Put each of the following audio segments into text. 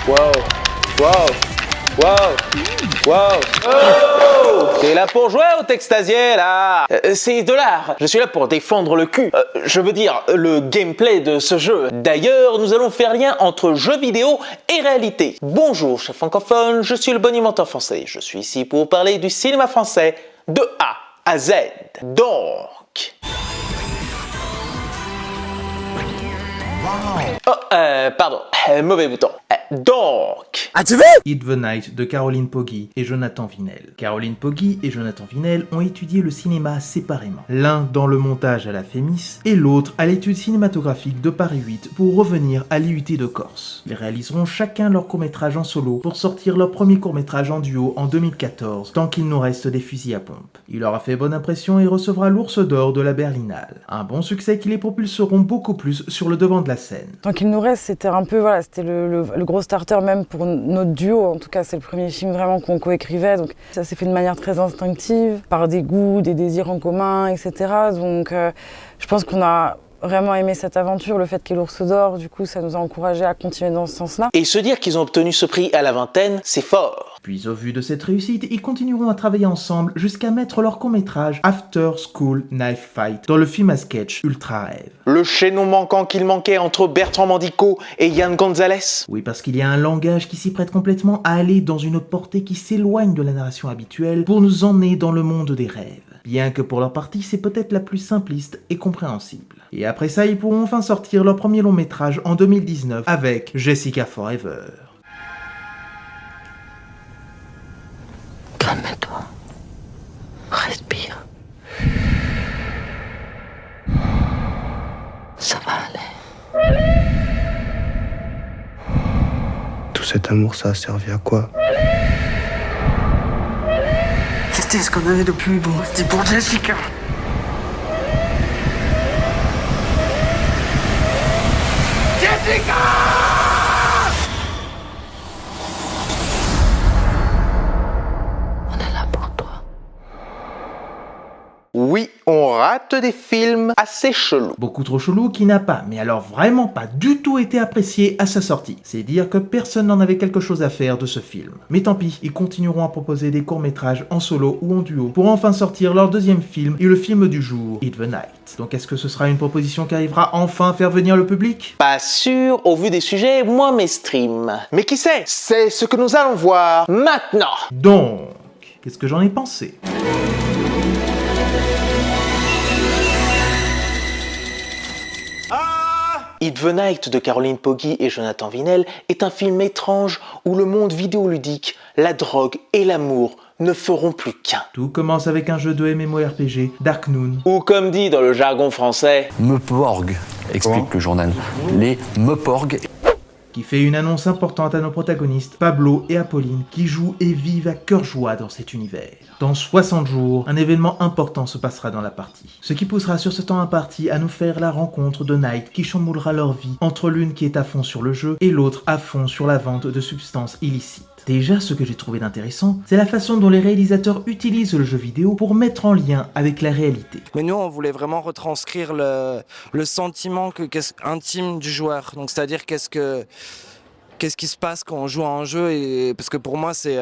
Wow, wow, wow, wow. Oh, t'es là pour jouer ou t'extasier là? C'est de l'art. Je suis là pour défendre le cul. Je veux dire, le gameplay de ce jeu. D'ailleurs, nous allons faire lien entre jeux vidéo et réalité. Bonjour, chers francophones, je suis le bonimenteur français. Je suis ici pour parler du cinéma français de A à Z. Donc... Oh, pardon, mauvais bouton. Donc... As-tu vu It the Night de Caroline Poggi et Jonathan Vinel. Caroline Poggi et Jonathan Vinel ont étudié le cinéma séparément. L'un dans le montage à la Fémis et l'autre à l'étude cinématographique de Paris 8 pour revenir à l'IUT de Corse. Ils réaliseront chacun leur court-métrage en solo pour sortir leur premier court-métrage en duo en 2014, tant qu'il nous reste des fusils à pompe. Il leur a fait bonne impression et recevra l'Ours d'Or de la Berlinale. Un bon succès qui les propulseront beaucoup plus sur le devant de la scène. Tant qu'il nous reste, c'était un peu, voilà, c'était le gros starter même pour notre duo. En tout cas, c'est le premier film vraiment qu'on coécrivait. Donc ça s'est fait de manière très instinctive, par des goûts, des désirs en commun, etc. Donc je pense qu'on a vraiment aimé cette aventure, le fait qu'il y ait l'Ours d'Or, du coup ça nous a encouragés à continuer dans ce sens-là. Et se dire qu'ils ont obtenu ce prix à la vingtaine, c'est fort. Puis au vu de cette réussite, ils continueront à travailler ensemble jusqu'à mettre leur court-métrage After School Knife Fight dans le film à sketch Ultra Rêve. Le chaînon manquant qu'il manquait entre Bertrand Mandico et Yann Gonzalez. Oui, parce qu'il y a un langage qui s'y prête complètement à aller dans une portée qui s'éloigne de la narration habituelle pour nous emmener dans le monde des rêves. Bien que pour leur partie, c'est peut-être la plus simpliste et compréhensible. Et après ça, ils pourront enfin sortir leur premier long métrage en 2019 avec Jessica Forever. Calme-toi. Respire. Ça va aller. Tout cet amour, ça a servi à quoi? C'était ce qu'on avait de plus beau. C'était pour Jessica. On est là pour toi. Oui, on rate des films assez chelous. Beaucoup trop chelou qui n'a pas, mais alors vraiment pas du tout été apprécié à sa sortie. C'est dire que personne n'en avait quelque chose à faire de ce film. Mais tant pis, ils continueront à proposer des courts-métrages en solo ou en duo pour enfin sortir leur deuxième film et le film du jour, It the Night. Donc est-ce que ce sera une proposition qui arrivera enfin à faire venir le public? Pas sûr au vu des sujets moins mainstream. Mais qui sait? C'est ce que nous allons voir maintenant. Donc, qu'est-ce que j'en ai pensé? It the Night de Caroline Poggi et Jonathan Vinel est un film étrange où le monde vidéoludique, la drogue et l'amour ne feront plus qu'un. Tout commence avec un jeu de MMORPG, Dark Noon. Ou comme dit dans le jargon français, Meporg, explique le journal. Les Meporg. Qui fait une annonce importante à nos protagonistes, Pablo et Apolline, qui jouent et vivent à cœur joie dans cet univers. Dans 60 jours, un événement important se passera dans la partie. Ce qui poussera sur ce temps imparti à nous faire la rencontre de Night qui chamboulera leur vie entre l'une qui est à fond sur le jeu et l'autre à fond sur la vente de substances illicites. Déjà, ce que j'ai trouvé d'intéressant, c'est la façon dont les réalisateurs utilisent le jeu vidéo pour mettre en lien avec la réalité. Mais nous, on voulait vraiment retranscrire le sentiment intime du joueur. Donc, c'est-à-dire qu'est-ce qui se passe quand on joue à un jeu. Et parce que pour moi, c'est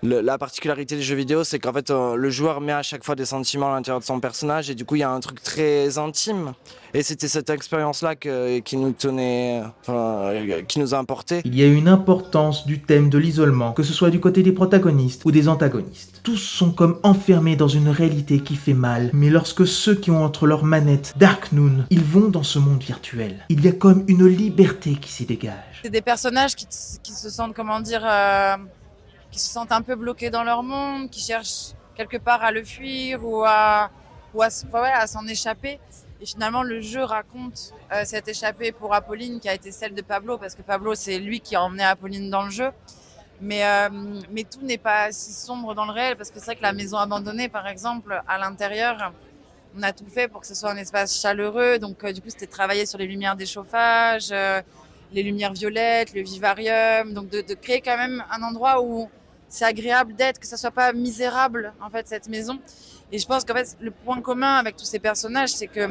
la particularité des jeux vidéo, c'est qu'en fait, le joueur met à chaque fois des sentiments à l'intérieur de son personnage. Et du coup, il y a un truc très intime. Et c'était cette expérience-là qui nous tenait, qui nous a importé. Il y a une importance du thème de l'isolement, que ce soit du côté des protagonistes ou des antagonistes. Tous sont comme enfermés dans une réalité qui fait mal, mais lorsque ceux qui ont entre leurs manettes Dark Noon, ils vont dans ce monde virtuel, il y a comme une liberté qui s'y dégage. C'est des personnages qui se sentent, qui se sentent un peu bloqués dans leur monde, qui cherchent quelque part à le fuir ou à s'en échapper. Et finalement, le jeu raconte cette échappée pour Apolline qui a été celle de Pablo, parce que Pablo, c'est lui qui a emmené Apolline dans le jeu. Mais tout n'est pas si sombre dans le réel, parce que c'est vrai que la maison abandonnée, par exemple, à l'intérieur, on a tout fait pour que ce soit un espace chaleureux. Donc, du coup, c'était de travailler sur les lumières des chauffages, les lumières violettes, le vivarium. Donc, de créer quand même un endroit où c'est agréable d'être, que ça soit pas misérable, en fait, cette maison. Et je pense qu'en fait, le point commun avec tous ces personnages, c'est que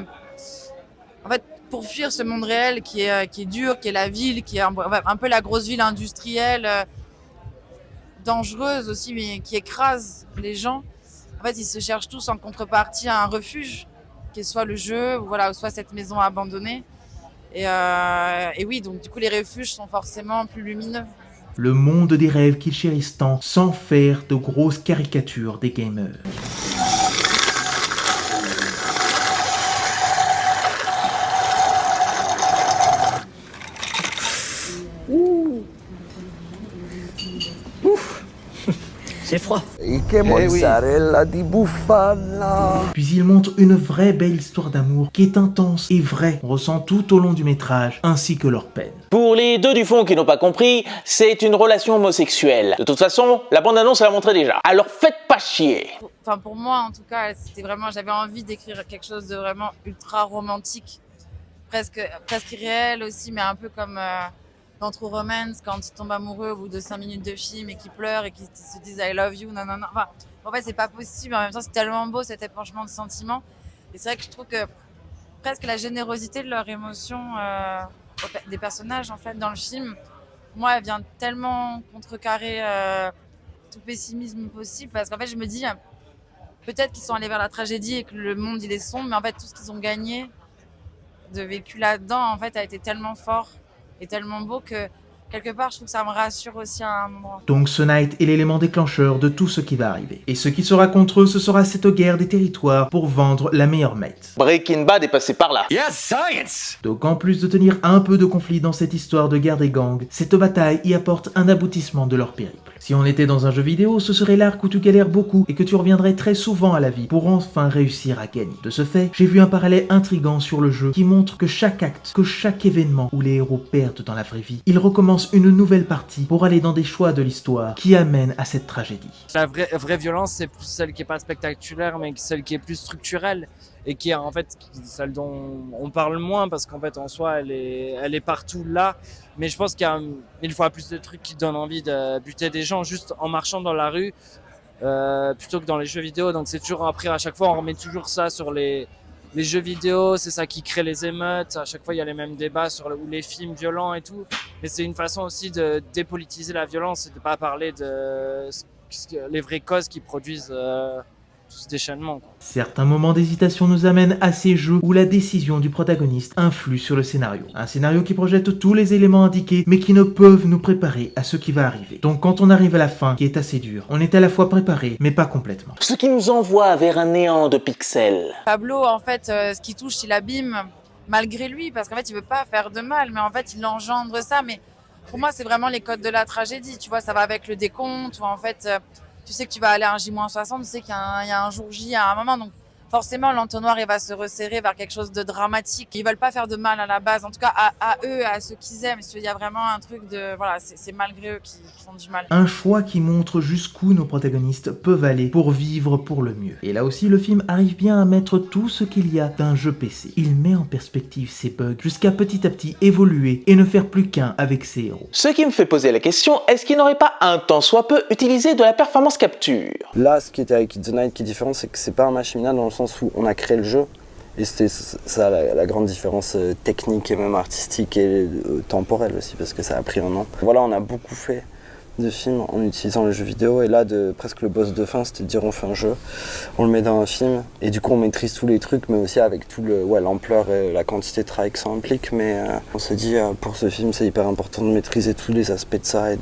en fait, pour fuir ce monde réel qui est dur, qui est la ville, qui est un peu la grosse ville industrielle, dangereuse aussi, mais qui écrase les gens. En fait, ils se cherchent tous en contrepartie à un refuge, qui est soit le jeu, ou voilà, soit cette maison abandonnée. Et oui, donc du coup, les refuges sont forcément plus lumineux. Le monde des rêves qu'ils chérissent tant, sans faire de grosses caricatures des gamers. C'est froid. Et que mozzarella di bufala. Puis il montre une vraie belle histoire d'amour qui est intense et vraie. On ressent tout au long du métrage, ainsi que leur peine. Pour les deux du fond qui n'ont pas compris, c'est une relation homosexuelle. De toute façon, la bande-annonce la montrait déjà. Alors faites pas chier. Enfin, pour moi, en tout cas, c'était vraiment, j'avais envie d'écrire quelque chose de vraiment ultra romantique, presque irréel aussi, mais un peu comme dans True Romance, quand ils tombent amoureux au bout de 5 minutes de film et qu'ils pleurent et qu'ils se disent I love you, non. Enfin, en fait, c'est pas possible. En même temps, c'est tellement beau cet épanchement de sentiments. Et c'est vrai que je trouve que presque la générosité de leurs émotions des personnages en fait dans le film, moi, elle vient tellement contrecarrer tout pessimisme possible, parce qu'en fait, je me dis peut-être qu'ils sont allés vers la tragédie et que le monde il est sombre, mais en fait, tout ce qu'ils ont gagné de vécu là-dedans, en fait, a été tellement fort et tellement beau que quelque part, je trouve que ça me rassure aussi à un moment. Donc ce Night est l'élément déclencheur de tout ce qui va arriver. Et ce qui sera contre eux, ce sera cette guerre des territoires pour vendre la meilleure mate. Breaking Bad est passé par là. Yes, science! Donc en plus de tenir un peu de conflit dans cette histoire de guerre des gangs, cette bataille y apporte un aboutissement de leur périple. Si on était dans un jeu vidéo, ce serait l'arc où tu galères beaucoup et que tu reviendrais très souvent à la vie pour enfin réussir à gagner. De ce fait, j'ai vu un parallèle intriguant sur le jeu qui montre que chaque acte, que chaque événement où les héros perdent dans la vraie vie, ils recommencent une nouvelle partie pour aller dans des choix de l'histoire qui amènent à cette tragédie. La vraie violence, c'est plus celle qui est pas spectaculaire, mais celle qui est plus structurelle et qui est en fait celle dont on parle moins, parce qu'en fait en soi elle est partout là. Mais je pense qu'il y a 1000 fois plus de trucs qui donnent envie de buter des gens juste en marchant dans la rue plutôt que dans les jeux vidéo. Donc c'est toujours, après à chaque fois on remet toujours ça sur les jeux vidéo, c'est ça qui crée les émeutes. À chaque fois il y a les mêmes débats sur les films violents et tout. Mais c'est une façon aussi de dépolitiser la violence et de pas parler de les vraies causes qui produisent tout ce déchaînement, quoi. Certains moments d'hésitation nous amènent à ces jeux où la décision du protagoniste influe sur le scénario. Un scénario qui projette tous les éléments indiqués, mais qui ne peuvent nous préparer à ce qui va arriver. Donc quand on arrive à la fin, qui est assez dure, on est à la fois préparé, mais pas complètement. Ce qui nous envoie vers un néant de pixels. Pablo, en fait, ce qui touche, il abîme malgré lui, parce qu'en fait, il veut pas faire de mal, mais en fait, il engendre ça. Mais pour moi, c'est vraiment les codes de la tragédie. Tu vois, ça va avec le décompte, où en fait, tu sais que tu vas aller à un J-60, tu sais qu'il y a un jour J à un moment. Donc, forcément, l'entonnoir, il va se resserrer vers quelque chose de dramatique. Ils veulent pas faire de mal à la base, en tout cas à eux, à ceux qu'ils aiment. Il y a vraiment un truc de, voilà, c'est malgré eux qui font du mal. Un choix qui montre jusqu'où nos protagonistes peuvent aller pour vivre pour le mieux. Et là aussi, le film arrive bien à mettre tout ce qu'il y a d'un jeu PC. Il met en perspective ses bugs jusqu'à petit à petit évoluer et ne faire plus qu'un avec ses héros. Ce qui me fait poser la question, est-ce qu'il n'aurait pas un tant soit peu utilisé de la performance capture? Là, ce qui était avec The Night qui est différent, c'est que c'est pas un machinal dans le sens où on a créé le jeu. Et c'était ça la grande différence technique et même artistique et temporelle aussi, parce que ça a pris un an. Voilà, on a beaucoup fait de films en utilisant le jeu vidéo, et là, presque le boss de fin, c'était de dire on fait un jeu, on le met dans un film, et du coup on maîtrise tous les trucs, mais aussi avec tout l'ampleur et la quantité de travail que ça implique. Mais on s'est dit, pour ce film, c'est hyper important de maîtriser tous les aspects de ça et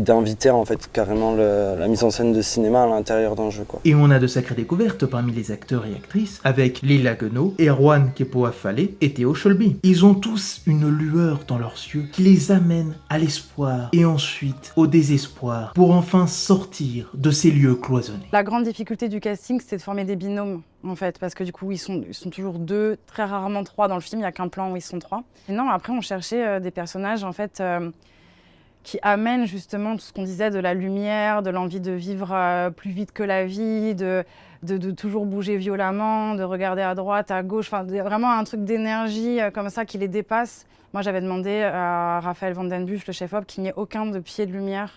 d'inviter en fait carrément la mise en scène de cinéma à l'intérieur d'un jeu, quoi. Et on a de sacrées découvertes parmi les acteurs et actrices avec Lila Guenot, Erwan Kepoa-Falé et Théo Cholby. Ils ont tous une lueur dans leurs yeux qui les amène à l'espoir et ensuite au désespoir pour enfin sortir de ces lieux cloisonnés. La grande difficulté du casting, c'était de former des binômes, en fait, parce que du coup, ils sont toujours 2, très rarement 3 dans le film. Il n'y a qu'un plan où ils sont 3. Et non, après, on cherchait des personnages, en fait, qui amène justement tout ce qu'on disait de la lumière, de l'envie de vivre plus vite que la vie, de toujours bouger violemment, de regarder à droite, à gauche, enfin vraiment un truc d'énergie comme ça qui les dépasse. Moi j'avais demandé à Raphaël Van Den Busch, le chef-op, qu'il n'y ait aucun de pied de lumière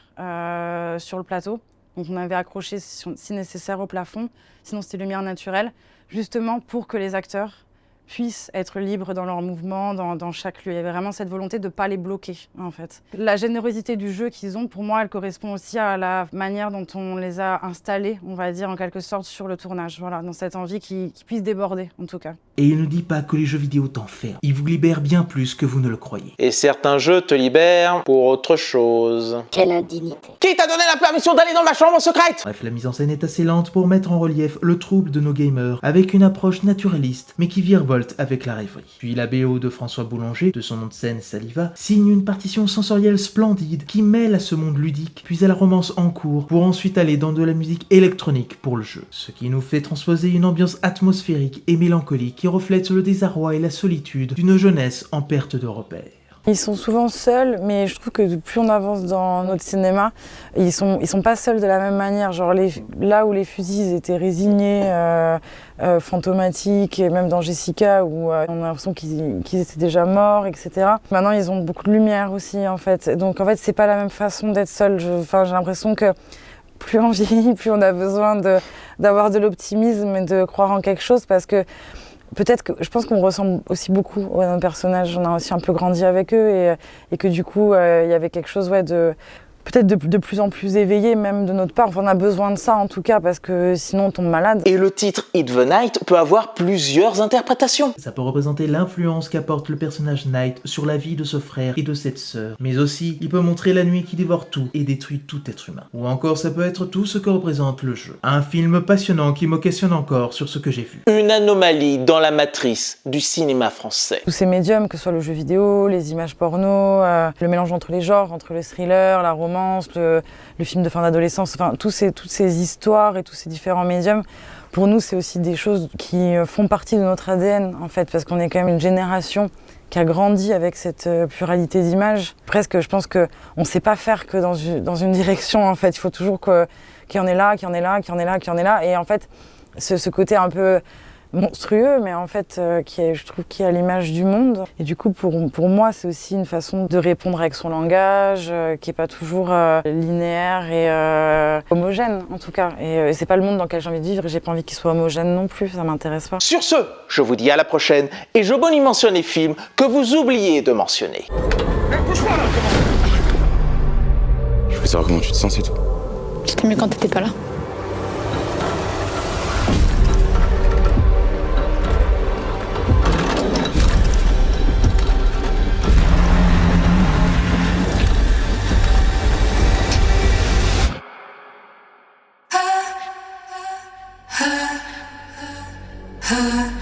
sur le plateau. Donc on avait accroché si nécessaire au plafond, sinon c'était lumière naturelle, justement pour que les acteurs puissent être libres dans leurs mouvements, dans chaque lieu. Il y avait vraiment cette volonté de ne pas les bloquer, en fait. La générosité du jeu qu'ils ont, pour moi, elle correspond aussi à la manière dont on les a installés, on va dire, en quelque sorte, sur le tournage. Voilà, dans cette envie qu'ils puissent déborder, en tout cas. Et il ne dit pas que les jeux vidéo t'enferment. Ils vous libèrent bien plus que vous ne le croyez. Et certains jeux te libèrent pour autre chose. Quelle indignité. Qui t'a donné la permission d'aller dans ma chambre secrète? Bref, la mise en scène est assez lente pour mettre en relief le trouble de nos gamers, avec une approche naturaliste, mais qui virevolte avec la rêverie. Puis la BO de François Boulanger, de son nom de scène Saliva, signe une partition sensorielle splendide qui mêle à ce monde ludique, puis à la romance en cours, pour ensuite aller dans de la musique électronique pour le jeu. Ce qui nous fait transposer une ambiance atmosphérique et mélancolique qui reflète le désarroi et la solitude d'une jeunesse en perte de repères. Ils sont souvent seuls, mais je trouve que plus on avance dans notre cinéma, ils sont pas seuls de la même manière. Genre là où les fusils ils étaient résignés, fantomatiques, et même dans Jessica où on a l'impression qu'ils étaient déjà morts, etc. Maintenant ils ont beaucoup de lumière aussi en fait. Donc en fait c'est pas la même façon d'être seul. J'ai l'impression que plus on vieillit, plus on a besoin d'avoir de l'optimisme et de croire en quelque chose parce que peut-être que je pense qu'on ressemble aussi beaucoup aux personnages, on a aussi un peu grandi avec eux et que du coup il y avait quelque chose peut-être de plus en plus éveillé même de notre part. Enfin, on a besoin de ça en tout cas parce que sinon on tombe malade. Et le titre Hit the Night peut avoir plusieurs interprétations. Ça peut représenter l'influence qu'apporte le personnage Knight sur la vie de ce frère et de cette sœur. Mais aussi, il peut montrer la nuit qui dévore tout et détruit tout être humain. Ou encore, ça peut être tout ce que représente le jeu. Un film passionnant qui me questionne encore sur ce que j'ai vu. Une anomalie dans la matrice du cinéma français. Tous ces médiums, que ce soit le jeu vidéo, les images porno, le mélange entre les genres, entre le thriller, la romance, le film de fin d'adolescence, enfin toutes ces histoires et tous ces différents médiums, pour nous c'est aussi des choses qui font partie de notre ADN en fait, parce qu'on est quand même une génération qui a grandi avec cette pluralité d'images. Presque je pense qu'on ne sait pas faire que dans une direction en fait, il faut toujours qu'il y en ait là, qu'il y en ait là, qu'il y en ait là, qu'il y en ait là, et en fait ce côté un peu monstrueux, mais en fait je trouve qui est à l'image du monde. Et du coup pour moi c'est aussi une façon de répondre avec son langage qui est pas toujours linéaire et homogène en tout cas. Et c'est pas le monde dans lequel j'ai envie de vivre, j'ai pas envie qu'il soit homogène non plus, ça m'intéresse pas. Sur ce, je vous dis à la prochaine et je bonne y mentionne les films que vous oubliez de mentionner. Bouge-moi là. Je veux savoir comment tu te sens, c'est tout. C'était mieux quand t'étais pas là. Ha